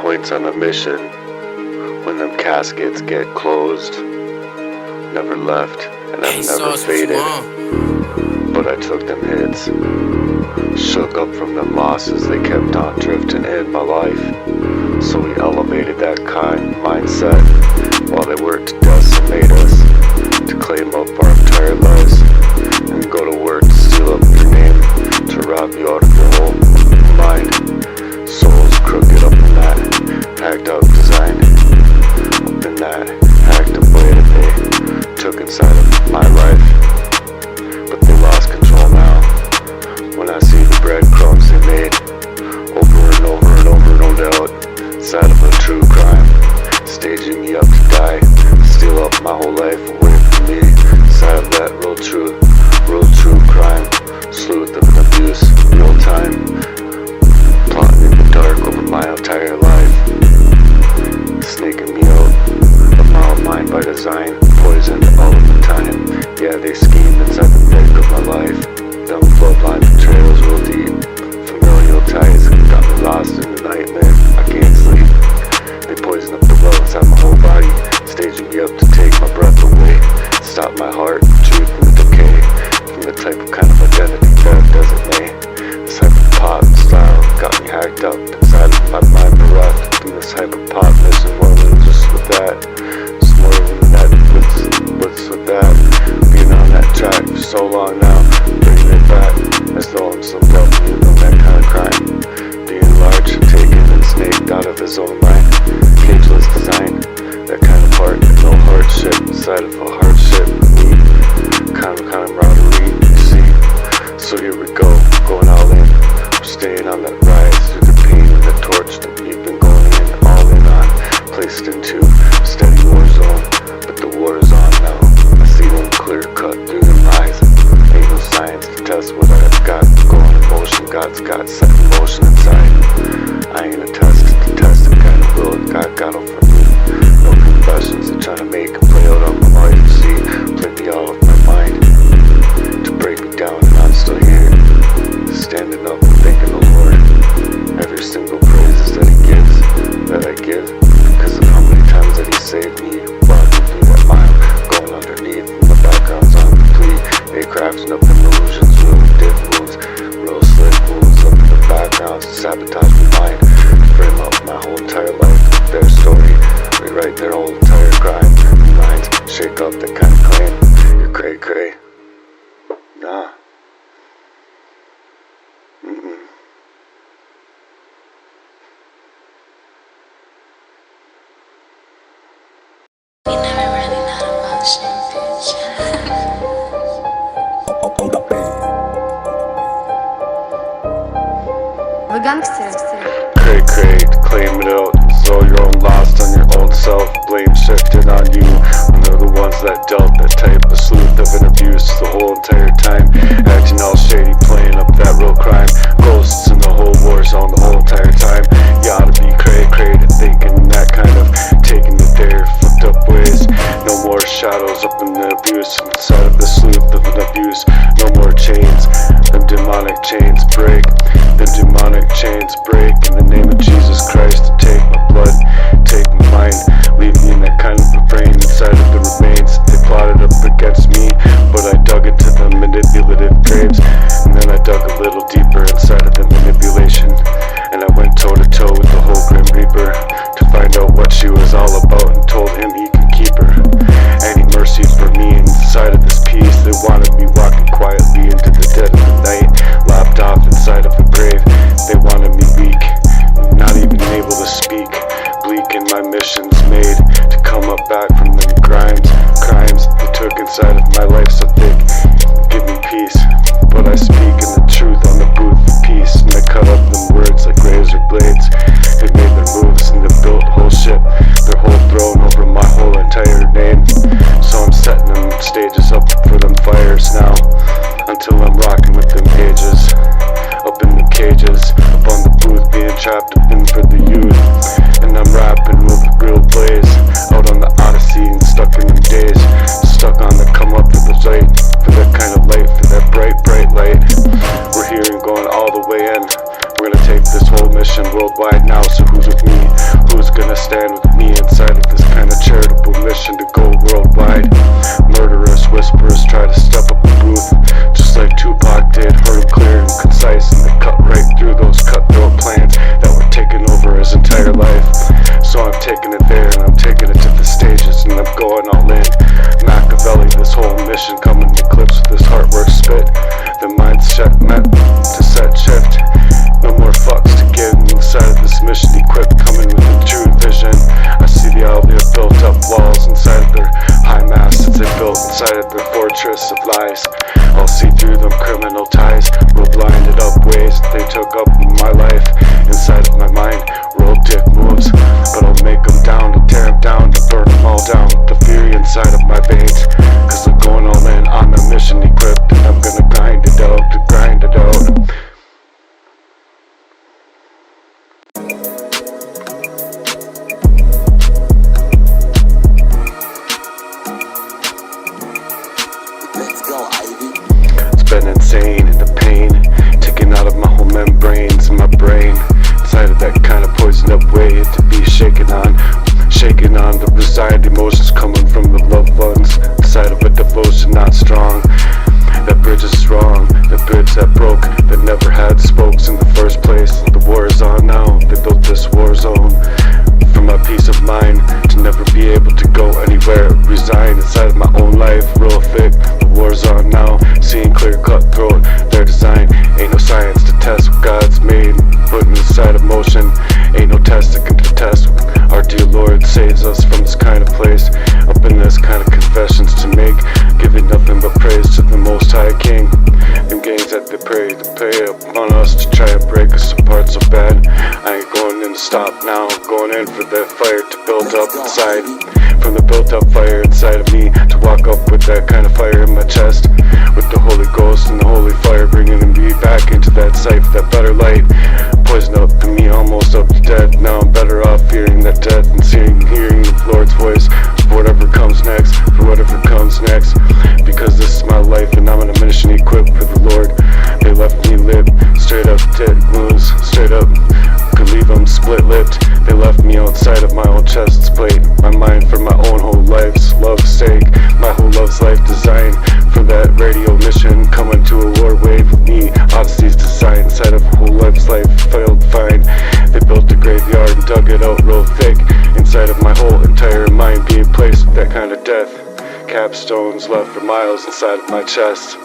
points on a mission. When them caskets get closed, never left, and I've never faded. But I took them hits, shook up from them losses, they kept on drifting in my life. So we elevated that kind mindset while they worked to decimate us, to claim up our entire lives, and go to work to steal up your name, to rob you out of your whole mind. Souls crooked up in that hacked up design, up in that hacked up way that they took inside of my life. But they lost control now. When I see the breadcrumbs they made, over and over and over, no doubt, inside of a true crime, staging me up to die, steal up my whole life away from me, inside of that real true crime, sleuth of an abuse, real time, plotting in the dark over my entire life, snaking me out of my own mind by design, poisoned all of the time. Yeah, they schemed inside the thick of my life. Them bloodline betrayals real deep. Familial ties got me lost in the nightmare. I can't sleep. They poison up the well inside my whole body, staging me up to take my breath away, stop my heart, truth and decay, from the type of kind of identity that doesn't may. This type of pop style got me hacked up inside of my mind bereft. From this type of pop mission, more than just with that. It's more than that. What's with that? Being on that track for so long now, bringing it back as though I'm some devil on that kind of crime. Being large, taken and snaked out of his own mind. Cageless design, that kind of heart, no hardship inside of a hardship. Kind of camaraderie, you see. So here we go, going all in. We're staying on that rise through the pain and the torch that we've been going in, all in on. Placed into a steady war zone, but the war is on now. I see them clear cut through them eyes. Ain't no science to test what I've got going in motion. God's got set in motion inside. I ain't a test to test the kind of will God got over me. No confessions they're trying to make and play out on my life. See, play me all of my mind to break me down, and I'm still here, standing up and thanking the Lord. Every single praises that He gives, that I give, because of how many times that He saved me, walking through that mile, going underneath, and the background's on complete. They crafting up illusions, real dick moves, real slick moves up in the backgrounds to sabotage my mind, to frame up my whole entire life with their story, rewrite their whole entire crime, minds, shake up that kind of claim. You're cray cray. Nah. We never running out of motion. Вы гангстеры. Cray cray, to claim it out as though you're all lost on your own self. Blame shifted on you when they're the ones that dealt that type of sleuth of an abuse the whole entire time. Acting all shady, playing up that real crime. Ghosts in the whole war zone the whole entire time. You ought to be cray cray to thinking that kind of taking it there, fucked up ways. No more shadows up in the abuse inside of the sleuth of an abuse. No more chains, them demonic chains break. The demonic chains break in the name of Jesus Christ. To take my blood, take my mind, leave me in that kind of a brain inside of the remains. They plotted up against me, but I dug into the manipulative graves. And then I dug a little deeper inside of the manipulation, and I went toe to toe with the whole Grim Reaper to find out what she was all about, and told him he could keep her. Any mercy for me inside of this piece. They wanted me walking quietly into the dead of the night, lopped off inside of the grave. They wanted me weak, not even able to speak. Bleak in my missions made to come up back from them crimes they took inside of my life so thick. Give me peace, but I speak in the truth on the booth of peace, and I cut up them words like razor blades. They made their moves and they built whole shit, their whole throne over my whole entire name. So I'm setting them stages up for them fires now, until I'm rocking with them ages. Up in the cages, up on the booth, being trapped up in for the youth. And I'm rapping with a real blaze, out on the odyssey and stuck in them days. Stuck on the come up for the light, for that kind of light, for that bright, bright light. We're here and going all the way in. We're gonna take this whole mission worldwide now, so who's with me? fortress of lies. I'll see through them criminal ties, real blinded up ways they took up my life. Inside of my mind, real dick moves, but I'll make them down, to tear them down, to burn them all down. The fury inside of my veins, cause I'm going all in on the mission equipped, and I'm gonna grind it out, to grind it out. It's been insane, the pain taken out of my whole membranes in my brain. Inside of that kind of poisoned up way to be shaken on the resigned emotions coming from the loved ones. Inside of a devotion not strong. That bridge is wrong, the bridge that broke, that never had spokes in the first place. The war is on now, they built this war zone for my peace of mind, to never be able to go anywhere. Resign inside of my own life, real thick. The war's on now, seeing clear cutthroat their design. Ain't no science to test what God's made, put inside of motion. Ain't no test that can detest. Our dear Lord saves us from this kind of place, up in this kind of confessions to make, giving nothing but praise to the Most High King. Them gangs that they pray upon us to try and break us apart so bad. I ain't going in to stop now, I'm going in for that fire to build up inside. From the built up fire inside of me, to walk up with that kind of fire in my chest, with the Holy Ghost and the Holy Fire bringing me back into that sight, that better light. Poison up to me, almost up to death. Now I'm better off fearing that death and hearing the Lord's voice for whatever comes next, because this is my life and I'm on a mission equipped for the Lord. They left me lit, straight up dead wounds, straight up could leave them split lipped. They left me outside of my own chest's plate, my mind for my own whole life's love's sake. My whole love's life designed for that radio mission, coming to a war wave with me. Odyssey's design inside of a whole life's life failed fine. They built a graveyard and dug it out real thick, inside of my whole entire mind being placed with that kind of death. Capstones left for miles inside of my chest.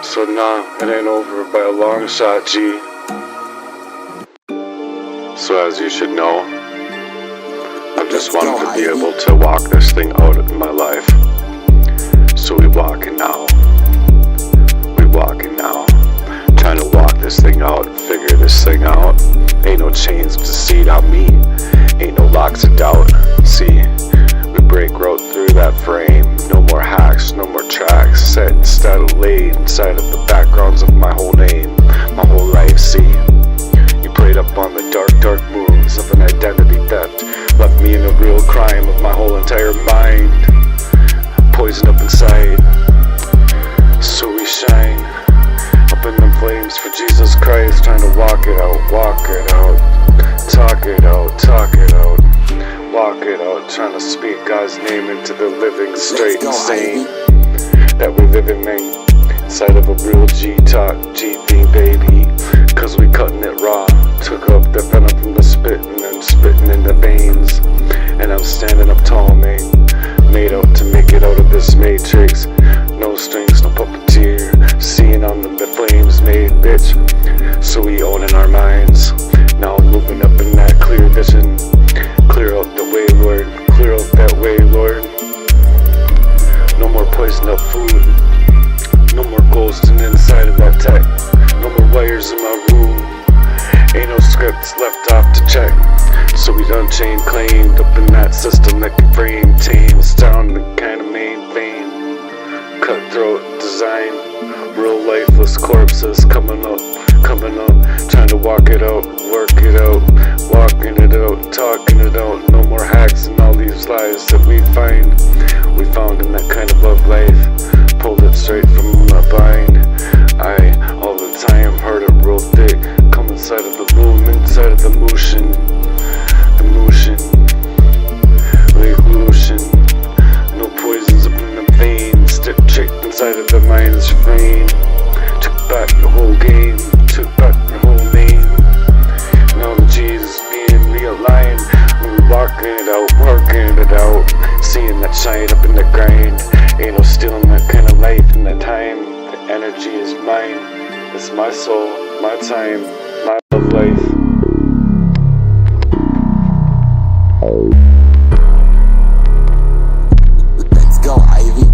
So nah, it ain't over by a long shot, G. So as you should know, I just wanted to be able to walk this thing out in my life. So we walking now, trying to walk this thing out, figure this thing out. Ain't no chains to seat on me, ain't no locks of doubt. See, we break right through that frame. No more hacks, no more tracks, set instead of laid inside of the backgrounds of my whole name, my whole life. See, you played up on the dark moves of an identity theft, left me in a real crime of my whole entire mind, poison up inside. So we shine up in the flames for Jesus Christ, trying to walk it out, talk it out, walk it out, trying to speak God's name into the living straight and sane that we're living inside of a real G-talk, G-theme, baby. Cause we cutting it raw, took up the venom from the spitting and spitting in the veins. And I'm standing up tall, mate, made out to make it out of this matrix. No strings, no puppeteer, seeing on the flames made, bitch. So we owning our minds, now I'm moving up in that clear vision. Clear out the way, Lord, clear out that way, Lord. No more poison up food, no more ghosting inside of that tech, no more wires in my room, ain't no scripts left off to check. So we done chain claimed up in that system that can frame, tames down the kind of main vein. Cutthroat design, real lifeless corpses coming up, trying to walk it out, work it out, walking it out, talking it out. No more hacks and all these lies that we found in that kind of love life. Pulled it straight from my bind. I all the time heard it real thick, come inside of the room, inside of the motion, like lotion. No poisons up in the veins, step trick inside of the mind's frame. Took back the whole game, took back the whole name. Now the Jesus being realigned, we walking it out, working it out, seeing that shine up in the grind. Ain't no stealing that kind of life in that time. The energy is mine, it's my soul, my time, my love life. Let's go, Ivy.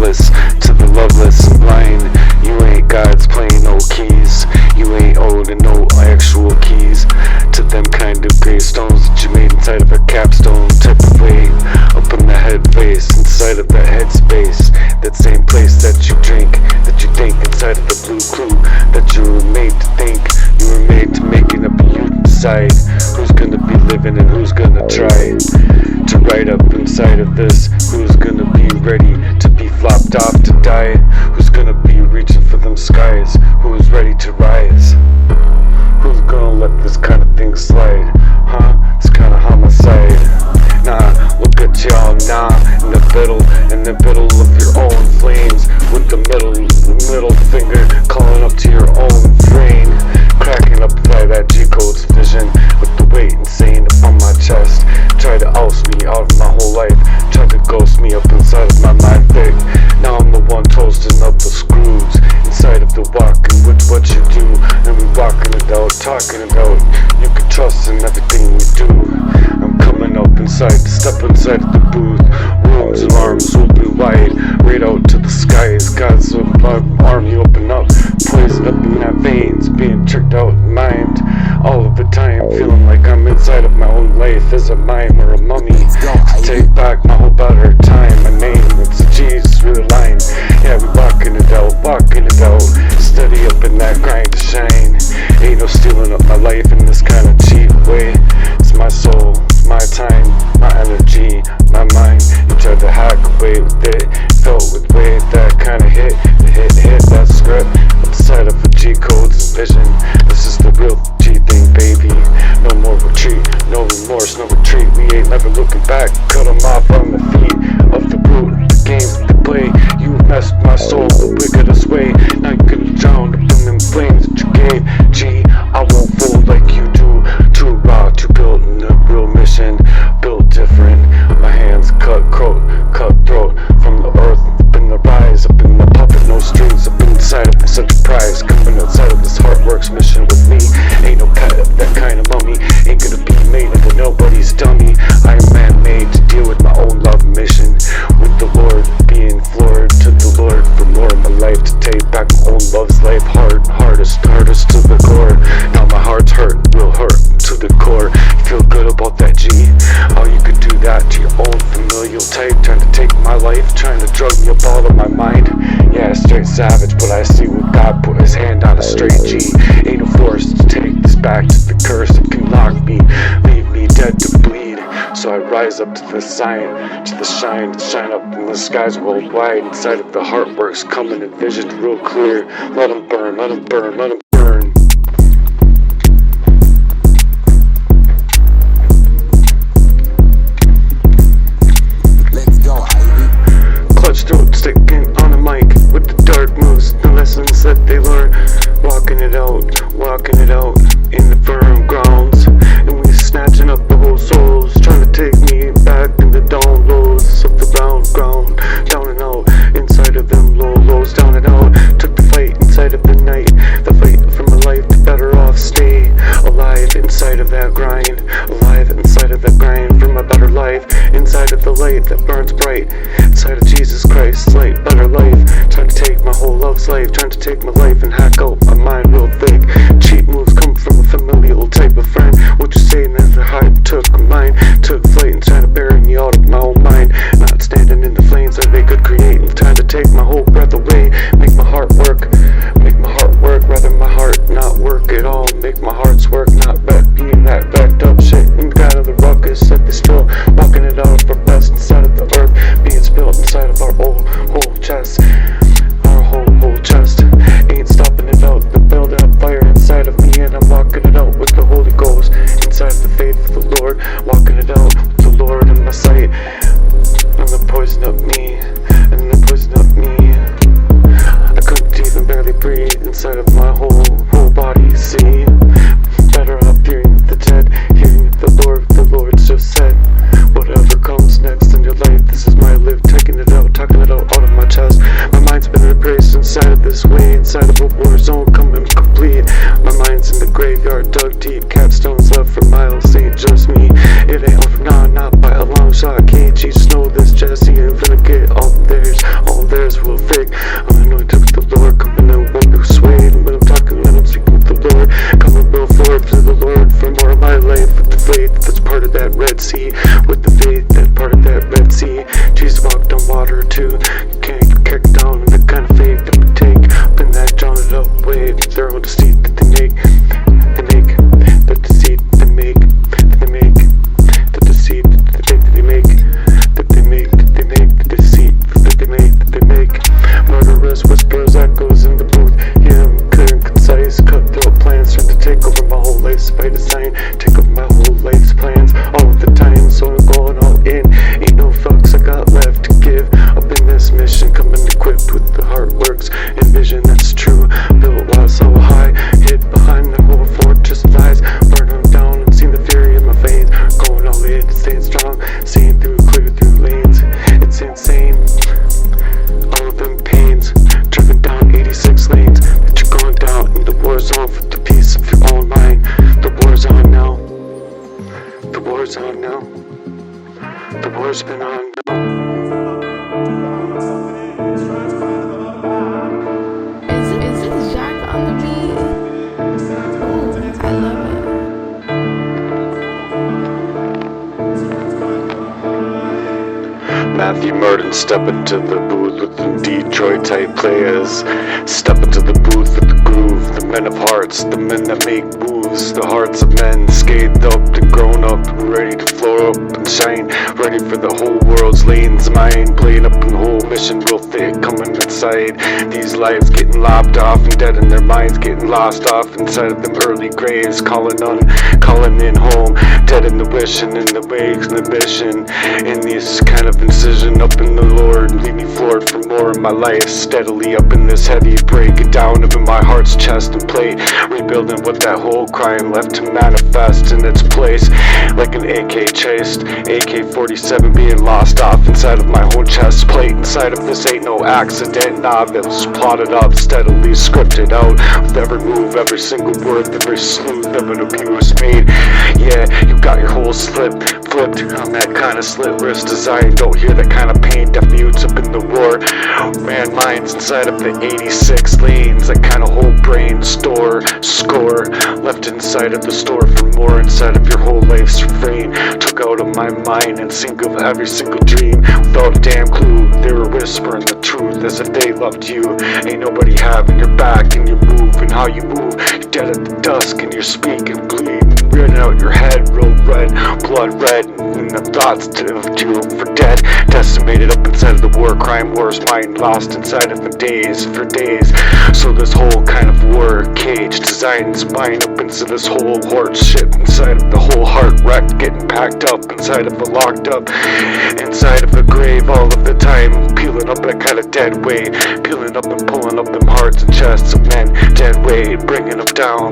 loveless, to the loveless and blind. You ain't God's playing no keys. You ain't owed no actual keys to them kind of gravestones that you made inside of a capstone type of way. Up in the head vase, inside of that headspace, that same place that you drink, that you think, inside of the blue clue that you were made to think. You were made to make it up, you decide who's gonna be living and who's gonna try to write up inside of this. Who's gonna be ready to be flopped off to die? Who's gonna be reaching for them skies? Who's ready to rise? Who's gonna let this kind of thing slide? Huh? It's kinda homicide. Nah, look at y'all now, in the middle of your own flames, with the middle finger calling up to your own brain, cracking up by that G-code's vision, with the weight insane on my chest. Try to oust me out of my whole life, try to ghost me up inside of my mind thick. Now I'm the one toasting up the screws inside of the walking with what you do, and we walking it out, talking it out. You can trust in everything we do. I'm coming up inside, step inside of the booth. Rooms and arms open wide, right out to the skies. God's arm, you open up, poison up in that veins, being tricked out in mind. All of the time, feeling like I'm inside of my own life as a mime or a mummy. To take back my whole better time. My name, it's a Jesus real line. Yeah, we walking it out, steady up in that grind to shine. Ain't no stealing up my life in this kind of cheap way. It's my soul, it's my time, my energy, my mind. You tried to hack away with it, felt with way that kind of hit that script inside of a G-code's vision. This is the real G thing, baby. No more retreat, no remorse, no retreat. We ain't never looking back. Cut them off on the feet of the brute, the games that they play. You messed my soul the wickedest way. Now you could drown up in them flames that you gave. G, I won't fold like you do. Too raw, too built in a real mission. Built different. My hands cut throat from the earth. Up in the rise, up in the puppet, no strings. Up inside of this enterprise, coming outside of this Heartwerx mission with me. Ain't no cut of that kind of mummy. Ain't gonna be made into nobody's dummy. I am man-made to deal with my own love mission. With the Lord, being floored to the Lord for more in my life. To take back my own love's life. Hardest to the core. Now my heart's hurt, will hurt to the core. You feel good about that, G? How you could do that to your own familial type? Trying to take my life, trying to drug me up all of my mind. Yeah, straight savage, but I see what God put his hand on a straight G. Ain't no force to take this back to the curse that can lock me, leave me dead to bleed. So I rise up to the sign, to the shine up in the skies worldwide. Inside of the Heartwerx, coming envisioned real clear. Let them burn, let them burn, let them burn. Let's go, Ivy. Clutch throat, sticking on the mic with the dark moves, the lessons that they learn. Walking it out in the firm grounds. And we snatching up the whole souls, trying to take me back in the downloads of the ground. Down and out, inside of them lows, down and out. Took the fight inside of the night, the fight for my life to better off stay alive inside of that grind. Alive inside of that grind for my better life. Inside of the light that burns bright. Inside of Jesus Christ's light, better life. Trying to take my whole love's life, trying to take my life and hack out my mind real thick. Cheap moves come from a familial type of friend. What you say never hype took mine. Took flight and trying to bury me out of my own mind. Not standing in the flames that they could create. And trying to take my whole breath away. Make my heart work, rather my heart not work at all. Make my heart's work, not being that backed up shit. And kind of the ruckus that they still walking it out of our best inside of the earth. Being spilled inside of our whole chest. Our whole chest. Ain't stopping it out. The building up fire inside of me, and I'm walking it out with the Holy Ghost. Inside of the faith of the Lord. Walking it out with the Lord in my sight. And they poison up me. I couldn't even barely breathe inside of my whole body. See, better off hearing the dead, hearing the Lord's just said. Whatever comes next in your life, this is my live, taking it out, talking it out of my chest. My mind's been embraced inside of this way, inside of a war zone coming complete. My mind's in the graveyard, dug deep, capstones left for miles, ain't just me. It ain't over, nah, not by a long shot. Can't you just know this, Jesse and Vinegar, all theirs Can't get kicked down in the kind of fake that we take. Up in that drawn it up way, their own deceit that they make. The deceit they make, they make. The deceit that they make, that they make, that they make. The deceit that they make, that they make. Murderous whispers, echoes in the booth. Yeah, I'm clear and concise. Cutthroat plans start to take over my whole life's by design. Take over my whole life's plans all of the time. So I'm going all in. Ain't no fucks I got left to give. Up in this mission, coming equipped with the Heartwerx and vision that's true. Built while so high, hid behind the whole fortress lies. Burn them down and see the fury in my veins. Going all in, staying strong, seeing through, clear through lanes. It's insane. All of them pains, driven down 86 lanes. That you're going down in the war zone for the peace of your own mind. The war's on now. The war's on now. The war's been on now. Is it Jack on the beat? Ooh, I love it. Matthew Merton step into the booth with the Detroit type players. Step into the booth with the groove, the men of hearts, the men that make moves, the hearts of men scathed up and grown up, ready to floor up and shine, ready for the whole world's lanes mine, playing up in the whole mission real thick, coming inside these lives getting lopped off and dead in their minds, getting lost off inside of them early graves, calling in home, dead in the wishing, in the ways and the mission, in this kind of incision up in the Lord, leave me floored for more of my life, steadily up in this heavy breaking down of my heart's chest and plate, rebuilding what that whole crime left to manifest in its place, like an AK chased, AK-47 being lost off inside of my whole chest plate, inside of this ain't no accident, nah, that was plotted up, steadily scripted out, with every move, every single word, every sleuth of an abuse made, yeah, you got your whole flipped on that kind of slit wrist design, don't hear that kind of pain, deaf mutes up in the war, man, minds inside of the 86 lanes, that kind of whole brain score, left inside of the store for more inside of your whole life's refrain, took out of my mind and sink of every single dream, without a damn clue, they were whispering the truth, as if they loved you, ain't nobody having your back, and you move, and how you move, you're dead at the dusk, and you're speaking, bleeding, running out your head, real red, blood red, and the thoughts of you for dead, decimated up inside of the war crime war's mind, lost inside of the days for days, so this whole kind of war cage designs mine up into this whole horse shit, inside of the whole heart wrecked, getting packed up, inside of the locked up, inside of the grave all of the time, peeling up that kind of dead weight, peeling up and pulling up them hearts and chests of men, dead weight, bringing them down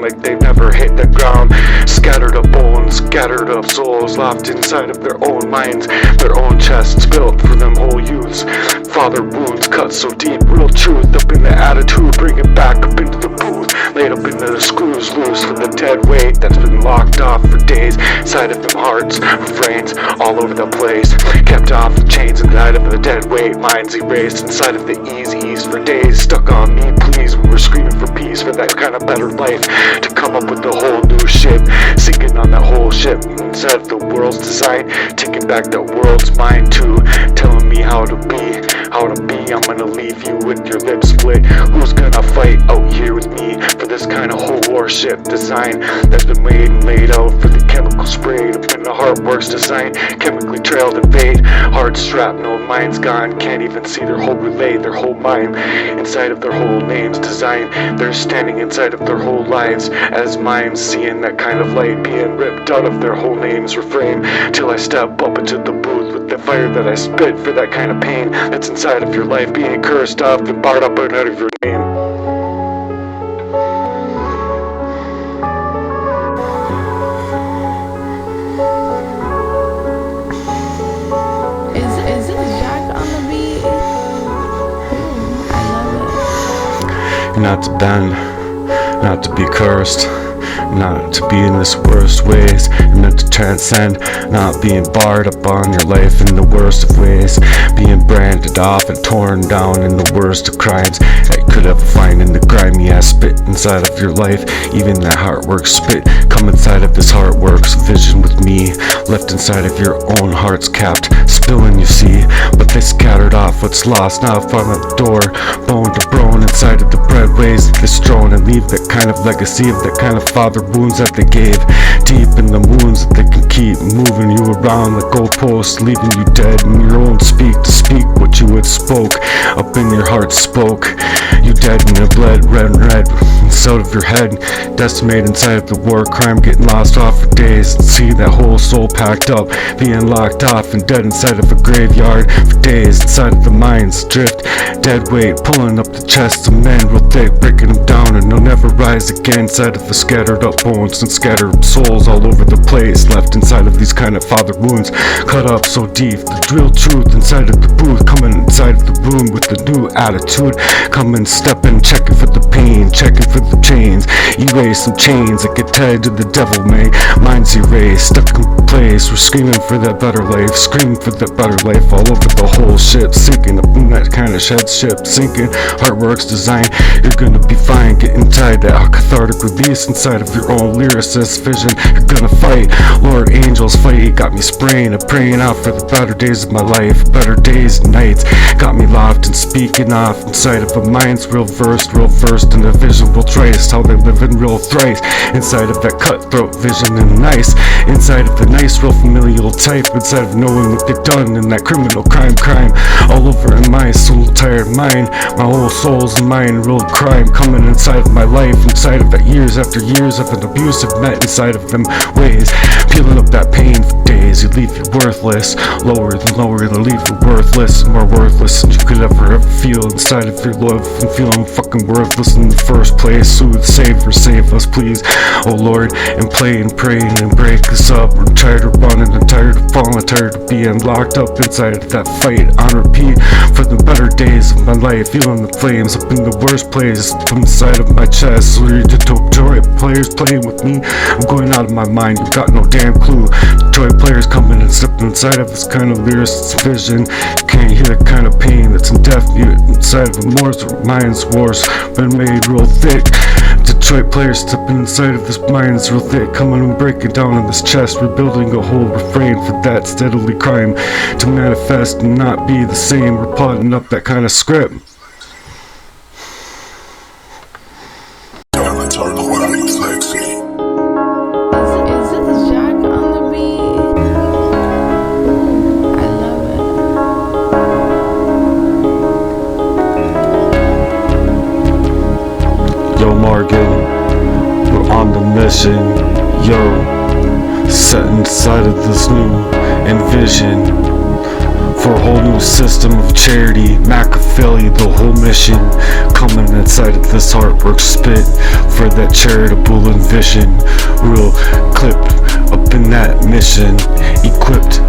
like they've never hit the ground, scattered up bones, scattered up souls, locked inside of their own minds, their own chests built for them whole youths, father wounds cut so deep, real truth up in the attitude, bring it back up into the booth, laid up into the screws loose for the dead weight that's been locked off for days, inside of them hearts, refrains all over the place, kept off the chains inside of the dead weight, minds erased inside of the ease for days, stuck on me please, we were screaming for peace, for that kind of better life, to come up with the whole new ship, sinking on that whole ship, inside of the world's design, taking back that world's mind too, telling me how to be, I'm gonna leave you with your lips split, who's gonna fight out here with me, for this kind of whole warship design, that's been made and laid out, for the chemical sprayed up in the Heartwerx design, chemically trailed and fade, heart strapped, no mind's gone, can't even see their whole relay, their whole mind, inside of their whole names design, they're standing inside of their whole lives, as mimes seeing that kind of light being ripped out of their whole names refrain, till I step up into the booth with the fire that I spit, for that kind of pain that's inside of your life, being cursed off and barred up out of your name. Is it Jack on the beat? Ooh, I love it. Not to bend, not to be cursed, not to be in this worst ways, you're meant to transcend, not being barred up on your life in the worst of ways, being branded ripped off and torn down in the worst of crimes that you could ever find in the grimy ass spit inside of your life. Even that Heartwerx spit, come inside of this Heartwerx vision with me, left inside of your own heart's capped, spilling you see, but they scattered off what's lost now from the door, bone to bone inside of the breadways that they strown, and leave that kind of legacy of that kind of father wounds that they gave, deep in the wounds that they can keep moving you around the goalposts, leaving you dead in your own speak to speak what you had spoke, up in your heart spoke, you dead in your blood, red inside of your head, decimated inside of the war crime, getting lost off for days, and see that whole soul packed up, being locked off and dead inside of a graveyard for days, inside of the mind's drift, dead weight, pulling up the chests of men real thick, breaking them down and they'll never rise again, inside of the scattered up bones and scattered souls all over the place, left inside of these kind of father wounds, cut up so deep, the real truth inside of the booth, coming inside of the room with the new attitude, coming, stepping, checking for the pain, checking for the chains, erase some chains that get tied to the devil, man, minds erased, stuck in place, we're screaming for that better life, screaming for that better life, all over the whole ship, sinking up in that kind of shed ship, sinking, Heartwerx design, you're gonna be fine, getting tied, that cathartic release inside of your own lyricist vision, you're gonna fight, Lord angels fight, got me spraying and praying out for the better days of my life, better days and nights, got me loft and speaking off inside of a mind's real versed in the vision, real traced, how they live in real thrice, inside of that cutthroat vision and nice, inside of the nice real familial type, inside of knowing what they've done in that criminal crime, all over in my soul tired mind, my whole soul's in mine, real crime coming inside of my life, inside of that years after years of an abusive met inside of them ways, peeling up that pain for days, you leave you worthless, lower than lower, you leave you worthless, more worthless than you could ever feel inside of your love, and feeling fucking worthless in the first place, soothe, save us please, oh Lord, and play and pray and break us up, we're tired of running and tired of falling, tired of being locked up inside of that fight, on repeat, for the better days of my life, feeling the flames up in the worst place, from the side of my chest, so you're Detroit players playing with me, I'm going out of my mind, you got no damn clue, Detroit players coming and stepping inside of this kind of lyricist vision, you can't hear the kind of pain that's indefinite inside of remorse, mind's wars, been made real thick, Detroit players stepping inside of this mind's real thick, coming and breaking down on this chest, rebuilding a whole refrain for that steadily crime to manifest and not be the same, we're plotting up that kind of script. Is it Jack on the beat? Ooh, I love it. Yo Morgan, we're on the mission, yo, set inside of this new envision, for a whole new system of charity, Makavelli'd, the whole mission, coming inside of this Heartwerx spit, for that charitable envision, real clipped up in that mission, equipped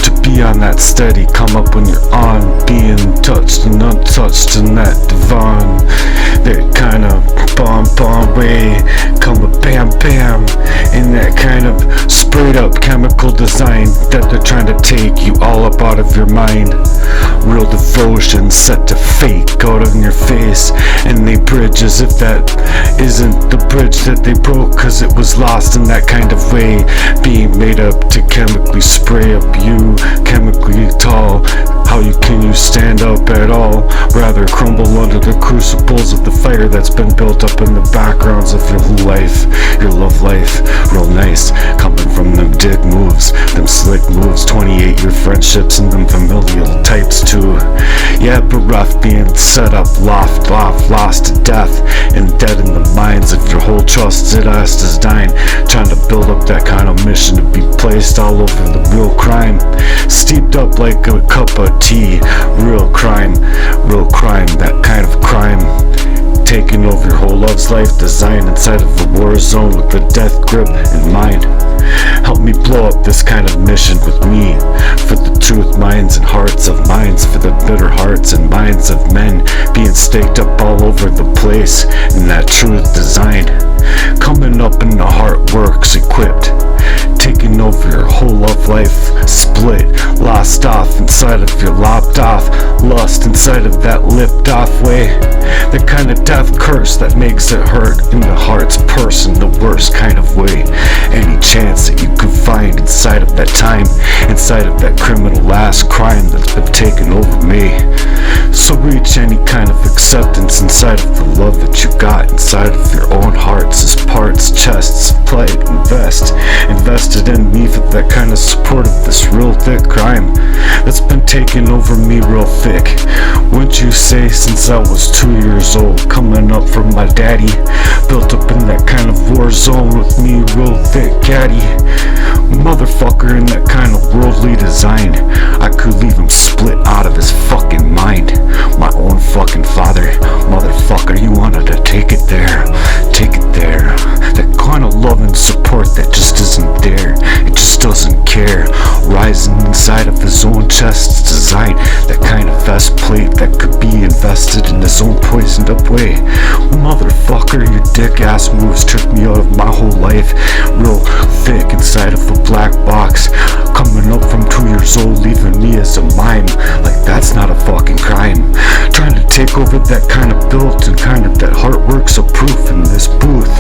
to be on that steady, come up when you're on, being touched and untouched in that divine, that kind of bomb way, come a bam in that kind of sprayed up chemical design, that they're trying to take you all up out of your mind, real devotion set to fate, out in your face, and they bridge as if that isn't the bridge that they broke, cause it was lost in that kind of way, being made up to chemically spray up you, chemically tall, how can you stand up at all, rather crumble under the crucibles of the fire that's been built up in the backgrounds of your life, your love life, real nice, coming from them dick moves, them slick moves, 28-year friendships and them familial types too, yeah, but rough being set up, lost to death, and dead in the minds of your whole trusted ass is dying, trying to build up that kind of mission to be placed all over the real crime, steeped up like a cup of tea, real crime, that kind of crime, taking over your whole love's life design inside of a war zone with the death grip in mind. Help me blow up this kind of mission with me, for the truth minds and hearts of minds, for the bitter hearts and minds of men being staked up all over the place in that truth design, coming up in the Heartwerx equipped, taking over your whole of life. Split, lost off inside of your lopped off, lust inside of that lipped off way. The kind of death curse that makes it hurt in the heart's purse in the worst kind of way. Any chance that you could find inside of that time, inside of that criminal last crime that's been taken over me. So reach any kind of acceptance inside of the love that you got inside of your own hearts as parts, chests, play, invested in me for that kind of support of this real thick crime that's been taking over me real thick. Wouldn't you say since I was 2 years old, coming up from my daddy, built up in that kind of war zone with me real thick caddy, motherfucker in that kind of worldly design. I could leave him split out of his fucking mind. My own fucking father, motherfucker, you wanted to take it there, take it there. That kind of love and support that just isn't there, it just doesn't care. Rising inside of his own chest's design, that kind of vest plate that could be invested in his own poisoned up way. Motherfucker, your dick ass moves took me out of my whole life, real thick inside of a black box. Coming up from 2 years old, leaving me as a mime, like that's not a fucking crime. Trying to take over that kind of built and kind of that Heartwerx of proof in this booth.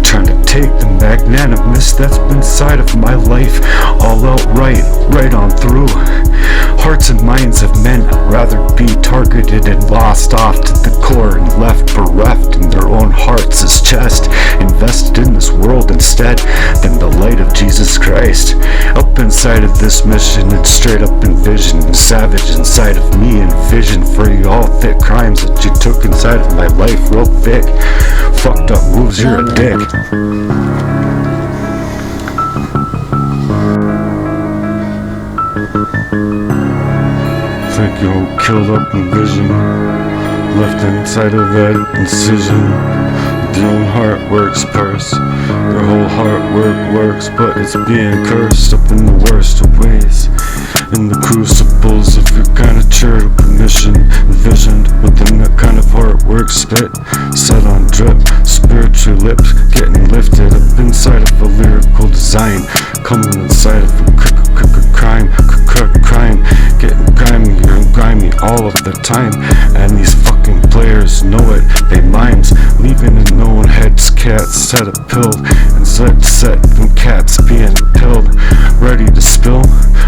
Trying to take the magnanimous that's been inside of my life all outright, right on through. Hearts and minds of men rather be targeted and lost off to the core and left bereft in their own hearts as chest, invested in this world instead than the light of Jesus Christ. Up inside of this mission and straight up envision and savage inside of me and vision for you all thick crimes that you took inside of my life real thick. Fucked up moves, you're a dick. Think you all killed up in vision, left inside of that incision. Your own Heartwerx purse, your whole heart works, but it's being cursed up in the worst of ways. In the crucibles of your kind of charitable mission, envisioned within that kind of Heartwerx spit, set on drip, spiritual lips getting lifted up inside of a lyrical design, coming inside of a crime, getting grimier and grimy all of the time. And these fucking players know it, they mimes, leaving in no one heads cats set a pill, and set them cats being pilled, ready to spill.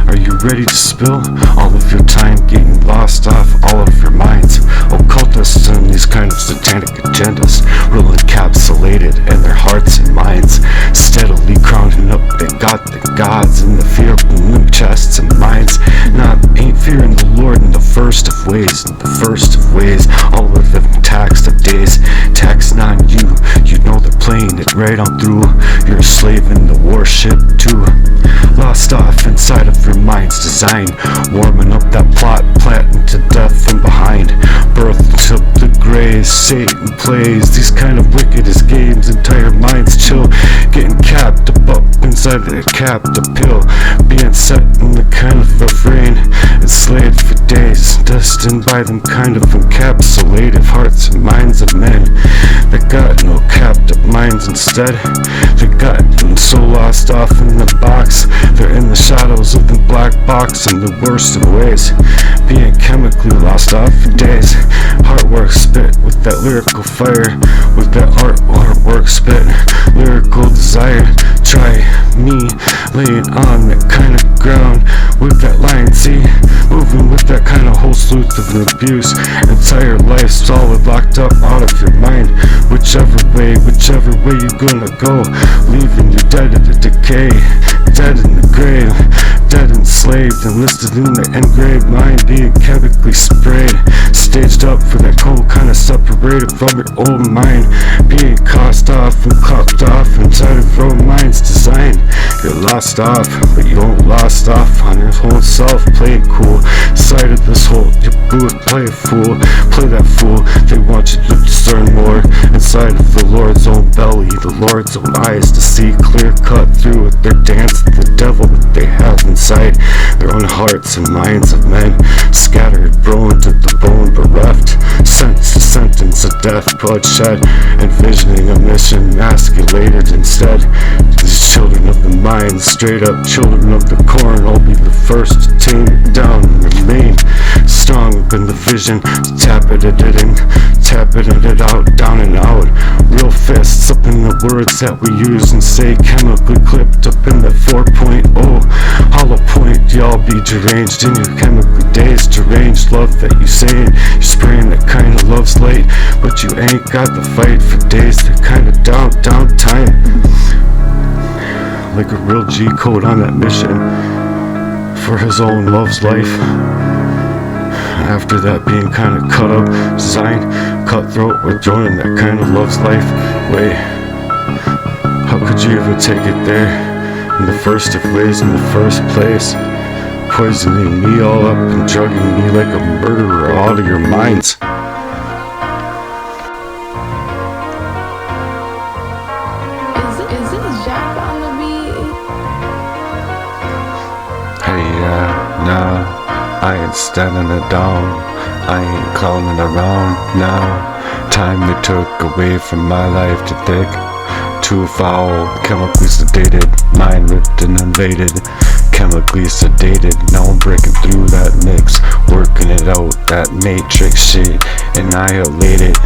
Are you ready to spill all of your time getting lost off all of your minds? Occultists and these kind of satanic agendas, real encapsulated in their hearts and minds, steadily crowning up they got the gods in the fear in them chests and minds. Not ain't fearing the Lord in the first of ways, all of them taxed of days, taxing on you. You know they're playing it right on through. You're a slave in the warship too, lost off inside of your mind's design, warming up that plot, planting to death from behind. Birth to the graves, Satan plays these kind of wickedest games. Entire minds chill, getting capped up inside of the capped pill, being set in the kind of refrain, enslaved for days, destined by them kind of encapsulated hearts and minds of men that got no capped up minds instead. They got so lost off in the box, they're in the shadows of the black box in the worst of ways, being chemically lost off for days. Heartwerx spit with that lyrical fire, with that Heartwerx spit, lyrical desire. Try me laying on that kind of ground with that lion sea, moving with that kind of whole sleuth of an abuse. Entire life solid locked up out of your mind. Whichever way you're gonna go, leaving you dead in the decay, dead in the grave, dead enslaved, enlisted in the engraved mind, being chemically sprayed, staged up for that cold kind of separated from your old mind, being cast off and copped off inside of your own mind's design. You're lost off, but you won't lost off on your whole self. Play it cool, side of this whole your booth. Play a fool, play that fool. They want you to discern more inside of the Lord's own belly, the Lord's own eyes to see clear cut through with their dance to the devil that they have inside their own hearts and minds of men, scattered, thrown to the bone, bereft, sent to sentence of death. death, bloodshed, envisioning a mission emasculated instead. These children of the mind, straight up children of the corn, I'll be the first to tame it down and remain strong in the vision, tap it out, down and out. Real fists up in the words that we use and say, chemically clipped up in the 4.0 hollow point. Y'all be deranged in your chemically dazed, deranged love that you saying you're spraying that kind of love's light, but you ain't got the fight for days that kind of down time. Like a real G code on that mission for his own love's life. After that being kind of cut up, designed, cutthroat, with joining that kind of love's life. Wait, how could you even take it there in the first of ways, in the first place? Poisoning me all up and drugging me like a murderer out of your minds. Is this Jack on the beat? Hey, nah, I ain't standing it down, I ain't clowning around now. Time they took away from my life to thick, too foul, chemically sedated, mind ripped and invaded, chemically sedated. Now I'm breaking through that mix, working it out, that matrix shit, annihilated.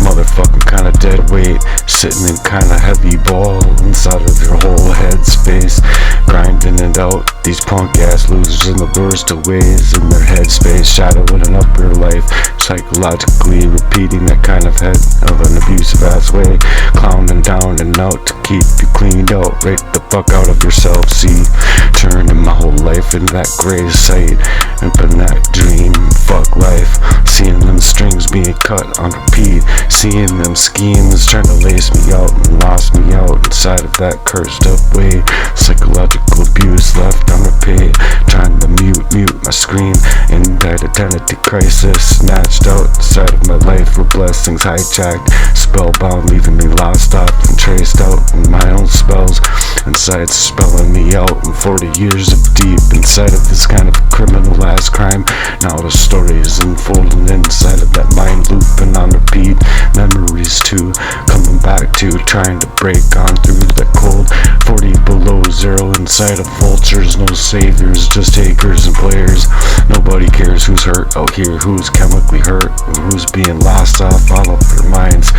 Motherfucking kinda dead weight, sitting in kinda heavy ball inside of your whole head space, grinding it out. These punk ass losers in the worst of ways, in their headspace, shadowing up your life, psychologically repeating that kind of head of an abusive ass way, clowning down and out to keep you cleaned out, right the fuck out of yourself. See, turning my whole life into that gray sight, up in that dream, fuck life, seeing them strings being cut on repeat, seeing them schemes trying to lace me out and lost me out inside of that cursed up way, psychological abuse left on repeat, trying to mute my screen in that identity crisis, snatched out inside of my life where blessings hijacked, spellbound, leaving me lost off and traced out in my own spells, inside spelling me out in 40 years of deep inside of this kind of criminal ass crime. Now the story is unfolding inside of that mind loop and on repeat, memories too, coming back to, trying to break on through the cold 40 below zero inside of vultures, no saviors, just takers and players. Nobody cares who's hurt out here, who's chemically hurt, who's being lost off all of their minds.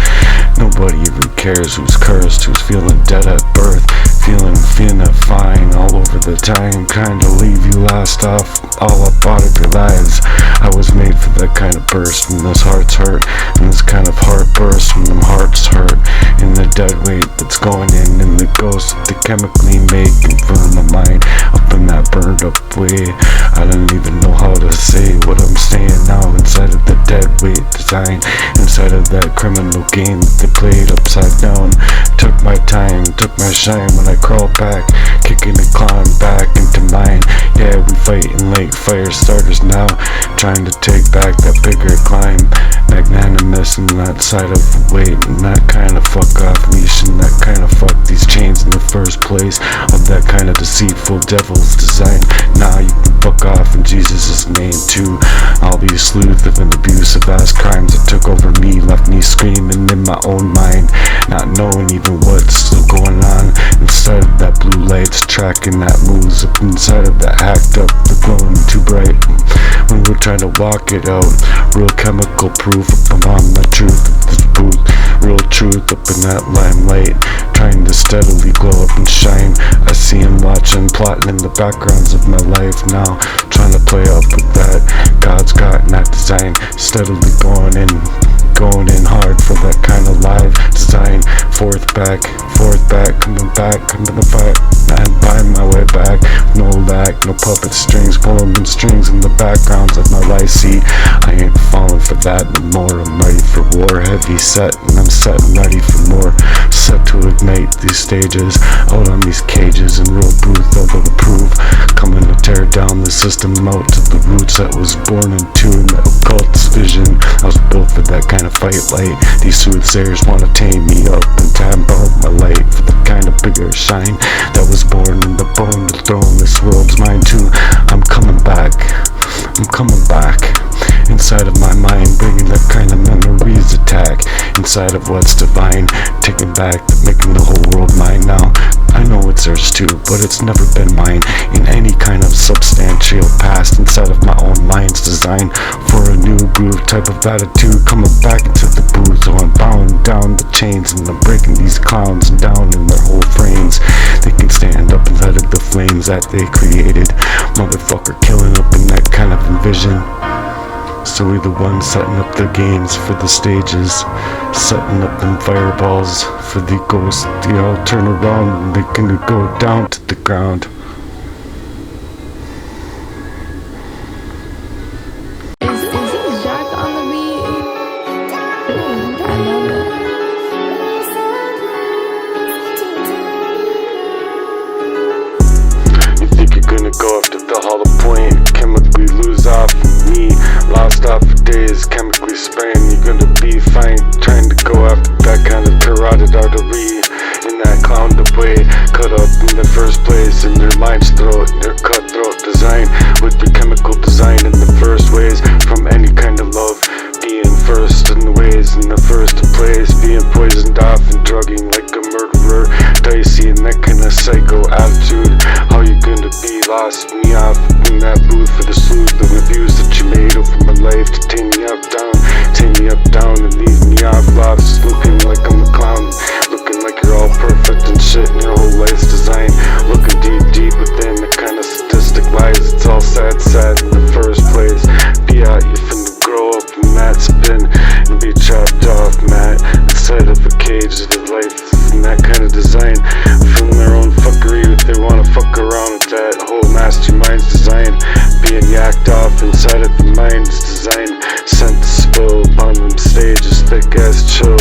Nobody even cares who's cursed, who's feeling dead at birth, feeling fine all over the time, kinda leave you lost off all up out of your lives. I was made for that kind of burst, and this heart's hurt, and this kind of heart burst when them hearts hurt, in the dead weight that's going in the ghost that they chemically make and burn my mind up in that burned up way. I don't even know how to say what I'm saying now inside of the dead weight design, inside of that criminal game that they played upside down. Took my time, took my shine when I crawled back, kicking the climb back into mine. Yeah, we fighting like fire starters now, trying to take back that bigger climb, magnanimous in that side of weight, and that kind of fuck off leash, and that kind of fuck these chains in the first place, of that kind of deceitful devil's design. Now you can fuck off in Jesus' name too. I'll be a sleuth of an abusive ass crimes that took over me, left me screaming in my own mind, not knowing even what's still going on inside of that blue lights, tracking that moves up inside of that hacked up, the glowing too bright when we're trying to walk it out. Real chemical proof up on my truth of this booth, real truth up in that limelight, trying to steadily glow up and shine. I see him watching, plotting in the backgrounds of my life now, trying to play up with that God's got in that design, steadily going in hard for that kind of live design. Fourth back, coming back, and find my way back. No lag, no puppet strings, pulling them strings in the backgrounds of my life. See, I ain't falling for that no more. I'm ready for war, heavy set, and I'm set and ready for more. Set to ignite these stages, out on these cages, in real booth, although approve, coming to tear down the system out to the roots that was born into in the occult's vision. I was built for that kind of fight light. These soothsayers wanna tame me up and tamp out my light for the kind of bigger shine that was born in the bone to throne. This world's mine too. I'm coming back. I'm coming back inside of my mind, bringing that kind of memories attack inside of what's divine, taking back, making the whole world mine now. I know it's theirs too, but it's never been mine in any kind of substantial past. Inside of my own mind's design for a new groove type of attitude, coming back into the booth. So I'm bowing down the chains and I'm breaking these clowns down in their whole frames. They can stand up inside of the flames that they created. Motherfucker killing up in that kind of envision. So we the ones setting up the games for the stages, setting up them fireballs for the ghosts. They all turn around and they're gonna go down to the ground. Is it dark on the beat? Ooh, I love it. You think you're gonna go after the hollow point, chemically lose off me, lost off for days, chemically spraying. You're gonna be fine trying to go after that kind of carotid artery in that clowned up way, cut up in the first place in their mind's throat, their cutthroat design with their chemical design in the first ways from any kind of love, being first in the ways in the first place, being poisoned off and drugging like a murderer, dicey and that kind of psycho attitude. How you gonna be lost me off in that booth for the sleuth and abuse that you made over my life to take me up down and leave me off lost, looking like I'm a clown, looking like you're all perfect and shit and your whole life's designed, looking deep within the kind of sadistic lies. It's all sad in the first place. Be out, you finna grow up in that spin and be chopped off, Matt, inside of a cage of life and that kind of design from their own fuckery that they wanna fuck around with that whole mastermind's design, being yacked off inside of the mind's design, sent to spill upon them stages, thick as chill,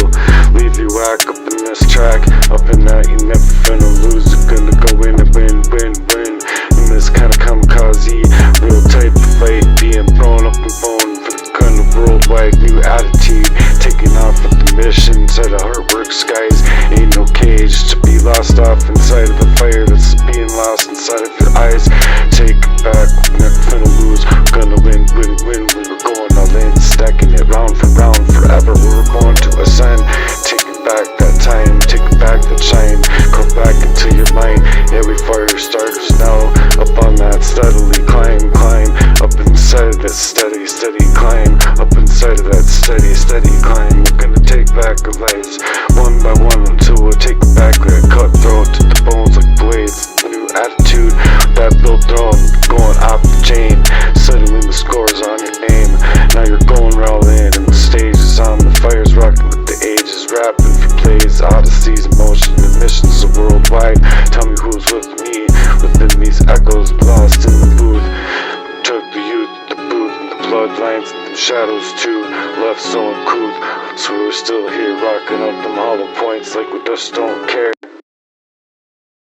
leave you whack up in this track, up in that you never finna lose, you're gonna go in and win in this kind of kamikaze, real type of fight, being thrown up and bone for the kind of worldwide new attitude, taking off with the mission inside of Heartwerx skies, ain't no cage to be lost off inside of the fire that's being lost inside of your eyes, take it back, we're never finna lose, we're gonna win, we're going all in, stacking it round for round, forever we're going to ascend, taking back that time, taking back the shine, go back into your mind, every fire starters now, up on that steadily climb, up inside of that steady climb, up inside of that steady climb, we're gonna take back our lives, one by one until we'll take back that cutthroat to the bones like blades, new attitude, that built throne, going off the chain, suddenly the score's on your name, now you're going all in and the stage is on, the fire's rocking with the ages, rapping for plays, odysseys, emotion, and missions are worldwide, tell me who's with me, within these echoes, lost in the booth, took the youth, the booth, and the bloodlines, and the shadows too, left so uncouth, so we're still here rocking up them hollow points like we just don't care.